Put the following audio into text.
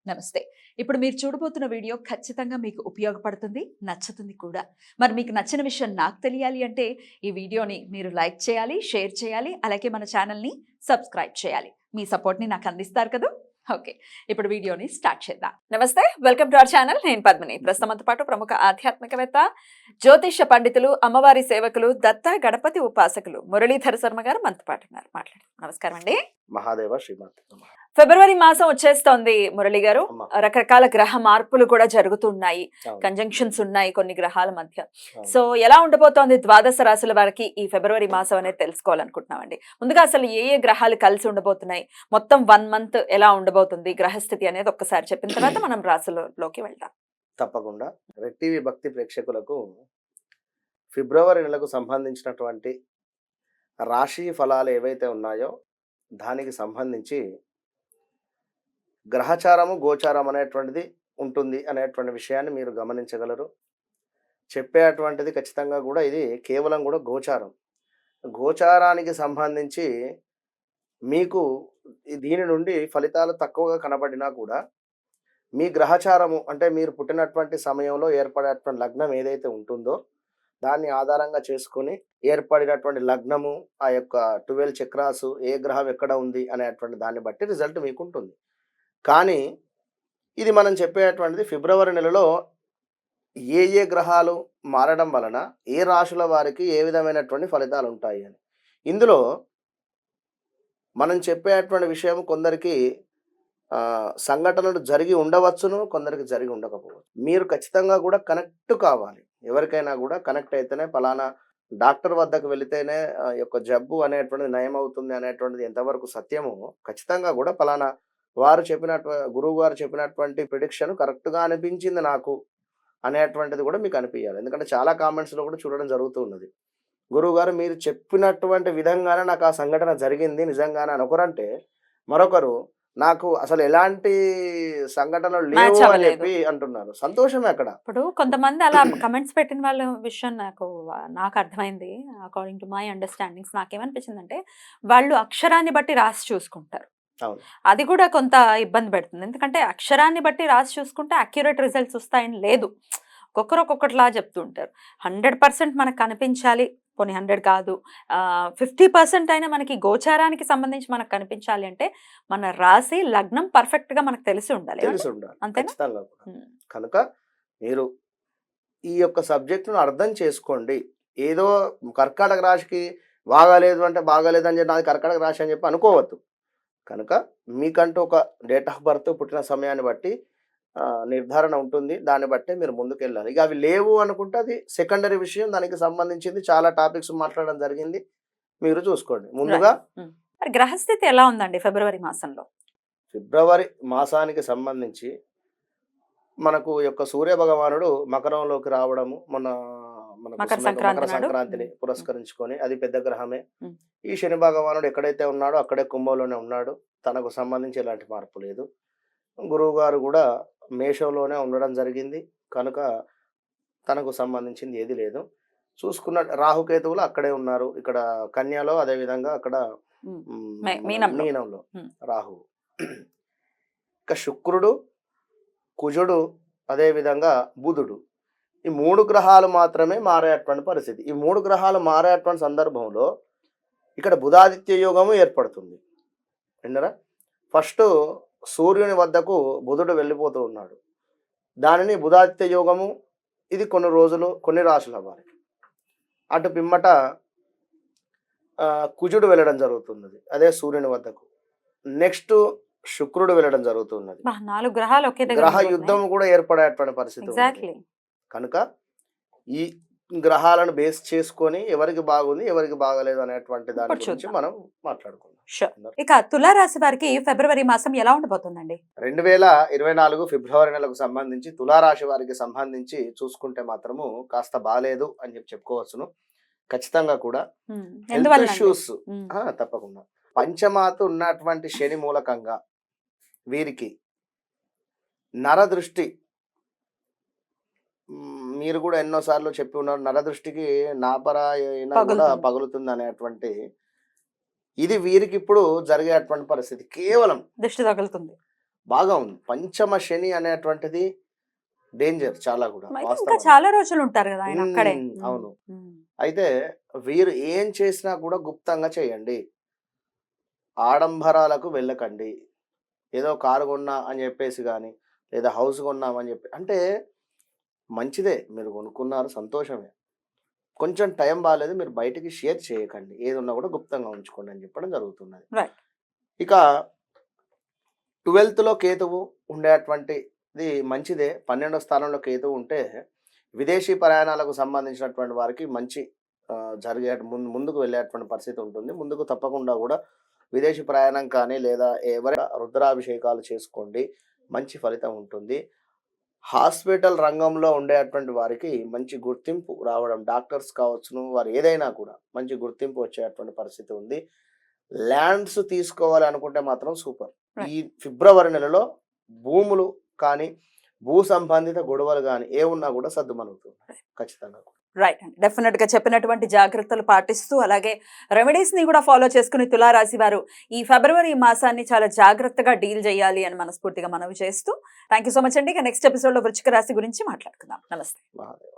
నమస్తే. ఇప్పుడు మీరు చూడబోతున్న వీడియో ఖచ్చితంగా మీకు ఉపయోగపడుతుంది, నచ్చుతుంది కూడా. మరి మీకు నచ్చిన విషయం నాకు తెలియాలి అంటే ఈ వీడియోని మీరు లైక్ చేయాలి, షేర్ చేయాలి, అలాగే మన ఛానల్‌ని సబ్స్క్రైబ్ చేయాలి. మీ సపోర్ట్‌ని నాకు అందిస్తారు కదూ! ఓకే. ఇప్పుడు వీడియోని స్టార్ట్ చేద్దాం. నమస్తే. Welcome to our channel. నేను పద్మిని. ప్రస్తుతంతో పాటు ప్రముఖ ఆధ్యాత్మికవేత్త, జ్యోతిష పండితులు, అమ్మవారి సేవకులు, దత్త గణపతి ఉపాసకులు మురళీధర శర్మ గారు మనతో పాటు ఉన్నారు. మాట్లాడండి. నమస్కారం అండి. మహాదేవ శ్రీమాత. ఫిబ్రవరి మాసం వచ్చేస్తోంది మురళి గారు. అమ్మ. రకరకాల గ్రహ మార్పులు కూడా జరుగుతున్నాయి, అవును. కంజంక్షన్స్ ఉన్నాయి కొన్ని గ్రహాల మధ్య. అవును. సో ఎలా ఉండబోతోంది ద్వాదశ రాశుల వారికి ఈ ఫిబ్రవరి మాసం అనేది తెలుసుకోవాలనుకుంటున్నామండి. ముందుగా అసలు ఏ ఏ గ్రహాలు కలిసి ఉండబోతున్నాయి, మొత్తం 1 మంత్ ఎలా ఉండబోతుంది గ్రహస్థితి అనేది ఒక్కసారి చెప్పిన తర్వాత మనం రాశులలోకి వెళ్దాం. తప్పకుండా రెడ్ టీవీ భక్తి ప్రేక్షకులకు ఫిబ్రవరి నెలకు సంబంధించినటువంటి రాశి ఫలాలు ఏవైతే ఉన్నాయో దానికి సంబంధించి గ్రహచారము గోచారం అనేటువంటిది ఉంటుంది అనేటువంటి విషయాన్ని మీరు గమనించగలరు. చెప్పేటువంటిది ఖచ్చితంగా కూడా ఇది కేవలం కూడా గోచారం. గోచారానికి సంబంధించి మీకు దీని నుండి ఫలితాలు తక్కువగా కనబడినా కూడా మీ గ్రహచారము అంటే మీరు పుట్టినటువంటి సమయంలో ఏర్పడేటువంటి లగ్నం ఏదైతే ఉంటుందో దాన్ని ఆధారంగా చేసుకొని ఏర్పడినటువంటి లగ్నము, ఆ యొక్క 12 చక్రాసు, ఏ గ్రహం ఎక్కడ ఉంది అనేటువంటి దాన్ని బట్టి రిజల్ట్ మీకు ఉంటుంది. కానీ ఇది మనం చెప్పేటువంటిది ఫిబ్రవరి నెలలో ఏ ఏ గ్రహాలు మారడం వలన ఏ రాశుల వారికి ఏ విధమైనటువంటి ఫలితాలు ఉంటాయి అని. ఇందులో మనం చెప్పేటువంటి విషయం కొందరికి సంఘటనలు జరిగి ఉండవచ్చును, కొందరికి జరిగి ఉండకపోవచ్చు. మీరు ఖచ్చితంగా కూడా కనెక్ట్ కావాలి. ఎవరికైనా కూడా కనెక్ట్ అయితేనే ఫలానా డాక్టర్ వద్దకు వెళితేనే యొక్క జబ్బు అనేటువంటిది నయం అవుతుంది అనేటువంటిది ఎంతవరకు సత్యమో ఖచ్చితంగా కూడా ఫలానా వారు గురువు గారు చెప్పినటువంటి ప్రిడిక్షన్ కరెక్ట్గా అనిపించింది నాకు అనేటువంటిది కూడా మీకు అనిపించాలి. ఎందుకంటే చాలా కామెంట్స్లో కూడా చూడడం జరుగుతూ ఉన్నది. గురువు గారు మీరు చెప్పినటువంటి విధంగానే నాకు ఆ సంఘటన జరిగింది నిజంగానే అని ఒకరంటే, మరొకరు నాకు అసలు ఎలాంటి సంఘటనలు లేవు అని చెప్పి అంటున్నారు. సంతోషమే అక్కడ. ఇప్పుడు కొంతమంది అలా కమెంట్స్ పెట్టిన వాళ్ళ విషయం నాకు అర్థమైంది. అకార్డింగ్ టు మై అండర్స్టాండింగ్స్ నాకేమనిపించిందంటే, వాళ్ళు అక్షరాన్ని బట్టి రాసి చూసుకుంటారు. అవును. అది కూడా కొంత ఇబ్బంది పెడుతుంది. ఎందుకంటే అక్షరాన్ని బట్టి రాసి చూసుకుంటే అక్యురేట్ రిజల్ట్స్ వస్తాయని లేదు. ఒక్కొక్కరు ఒక్కొక్కటిలా చెప్తూ ఉంటారు. 100% మనకు కనిపించాలి, పోనీ 100 కాదు, 50% అయినా మనకి గోచారానికి సంబంధించి మనకు కనిపించాలి అంటే మన రాశి లగ్నం పర్ఫెక్ట్ గా మనకు తెలిసి ఉండాలి. అంతేనా? ఖచ్చితంగా కూడా. కనుక మీరు ఈ యొక్క సబ్జెక్టును అర్థం చేసుకోండి. ఏదో కర్కాటక రాశికి బాగాలేదు అంటే బాగాలేదు అని చెప్పి నాది కర్కాటక రాశి అని చెప్పి అనుకోవద్దు. కనుక మీకంటూ ఒక డేట్ ఆఫ్ బర్త్, పుట్టిన సమయాన్ని బట్టి నిర్ధారణ ఉంటుంది. దాన్ని బట్టే మీరు ముందుకు వెళ్ళాలి. ఇక అవి లేవు అనుకుంటే అది సెకండరీ విషయం. దానికి సంబంధించింది చాలా టాపిక్స్ మాట్లాడడం జరిగింది, మీరు చూసుకోండి. ముందుగా గ్రహస్థితి ఎలా ఉందండి ఫిబ్రవరి మాసంలో? ఫిబ్రవరి మాసానికి సంబంధించి మనకు యొక్క సూర్య భగవానుడు మకరంలోకి రావడము మకర సంక్రాంతిని పురస్కరించుకొని, అది పెద్ద గ్రహమే. ఈ శని భగవానుడు ఎక్కడైతే ఉన్నాడో అక్కడే కుంభంలోనే ఉన్నాడు. తనకు సంబంధించి ఎలాంటి మార్పు లేదు. గురువు గారు కూడా మేషంలోనే ఉండడం జరిగింది. కనుక తనకు సంబంధించింది ఏది లేదు. చూసుకున్న రాహుకేతువులు అక్కడే ఉన్నారు. ఇక్కడ కన్యలో, అదేవిధంగా అక్కడ మీనంలో రాహువు. ఇక శుక్రుడు, కుజుడు, అదేవిధంగా బుధుడు, ఈ 3 గ్రహాలు మాత్రమే మారేటువంటి పరిస్థితి. ఈ 3 గ్రహాలు మారేటువంటి సందర్భంలో ఇక్కడ బుధాదిత్య యోగము ఏర్పడుతుంది. విన్నరా? ఫస్ట్ సూర్యుని వద్దకు బుధుడు వెళ్ళిపోతూ ఉన్నాడు. దానిని బుధాదిత్య యోగము. ఇది కొన్ని రోజులు కొన్ని రాశుల వారికి. అటు పిమ్మట కుజుడు వెళ్ళడం జరుగుతున్నది, అదే సూర్యుని వద్దకు. నెక్స్ట్ శుక్రుడు వెళ్ళడం జరుగుతున్నది. 4 గ్రహాలు ఒకే దగ్గర గ్రహ యుద్ధం కూడా ఏర్పడేటువంటి పరిస్థితి. కనుక ఈ గ్రహాలను బేస్ చేసుకొని ఎవరికి బాగుంది, ఎవరికి బాగలేదు అనేటువంటి దాని గురించి మనం మాట్లాడుకుందాం. ఇక తులారాశి వారికి ఫిబ్రవరి మాసం ఎలా ఉండబోతుందండి? 2024 ఫిబ్రవరి నెలకు సంబంధించి తులారాశి వారికి సంబంధించి చూసుకుంటే మాత్రము కాస్త బాలేదు అని చెప్పుకోవచ్చును. ఖచ్చితంగా కూడా హెల్త్ ఇష్యూస్ తప్పకుండా. పంచమాత ఉన్నటువంటి శని మూలకంగా వీరికి నరదృష్టి, మీరు కూడా ఎన్నోసార్లు చెప్పి ఉన్నారు, నరదృష్టికి నాపరా కూడా పగులుతుంది అనేటువంటి ఇది వీరికి ఇప్పుడు జరిగేటువంటి పరిస్థితి. కేవలం దృష్టి తగులుతుంది. బాగా ఉంది. పంచమ శని అనేటువంటిది డేంజర్ చాలా కూడా అయితే ఇంకా వాస్తవానికి. చాలా రోజులు ఉంటారు కదా ఆయన అక్కడే. అవును. అయితే వీరు ఏం చేసినా కూడా గుప్తంగా చేయండి. ఆడంబరాలకు వెళ్ళకండి. ఏదో కారు కొన్నా అని చెప్పేసి గాని, లేదా హౌస్ కొన్నామని చెప్పి అంటే మంచిదే. మీరు కొనుక్కున్నారు సంతోషమే. కొంచెం టైం బాలేదు. మీరు బయటికి షేర్ చేయకండి. ఏదున్నా కూడా గుప్తంగా ఉంచుకోండి అని చెప్పడం జరుగుతున్నది. రైట్. ఇక 12థ్‌లో కేతువు ఉండేటువంటిది మంచిదే. 12వ స్థానంలో కేతువు ఉంటే విదేశీ ప్రయాణాలకు సంబంధించినటువంటి వారికి మంచి జరిగే ముందుకు వెళ్ళేటువంటి పరిస్థితి ఉంటుంది. ముందుకు తప్పకుండా కూడా విదేశీ ప్రయాణం కానీ లేదా ఎవరైనా రుద్రాభిషేకాలు చేసుకోండి. మంచి ఫలితం ఉంటుంది. హాస్పిటల్ రంగంలో ఉండేటువంటి వారికి మంచి గుర్తింపు రావడం, డాక్టర్స్ కావచ్చును, వారు ఏదైనా కూడా మంచి గుర్తింపు వచ్చేటువంటి పరిస్థితి ఉంది. ల్యాండ్స్ తీసుకోవాలి అనుకుంటే మాత్రం సూపర్. ఈ ఫిబ్రవరి నెలలో భూములు కానీ, భూ సంబంధిత గొడవలు గానీ ఏవున్నా కూడా సద్దుమణుగుతున్నాయి ఖచ్చితంగా. రైట్ అండి. డెఫినెట్ గా చెప్పినటువంటి జాగ్రత్తలు పాటిస్తూ అలాగే రెమెడీస్ ని కూడా ఫాలో చేసుకుని తులారాశి వారు ఈ ఫిబ్రవరి మాసాన్ని చాలా జాగ్రత్తగా డీల్ చేయాలి అని మనస్ఫూర్తిగా మనవి చేస్తూ థ్యాంక్ యూ సో మచ్ అండి. ఇక నెక్స్ట్ ఎపిసోడ్ లో వృశ్చిక రాశి గురించి మాట్లాడుకుందాం. నమస్తే. మహాదేవ.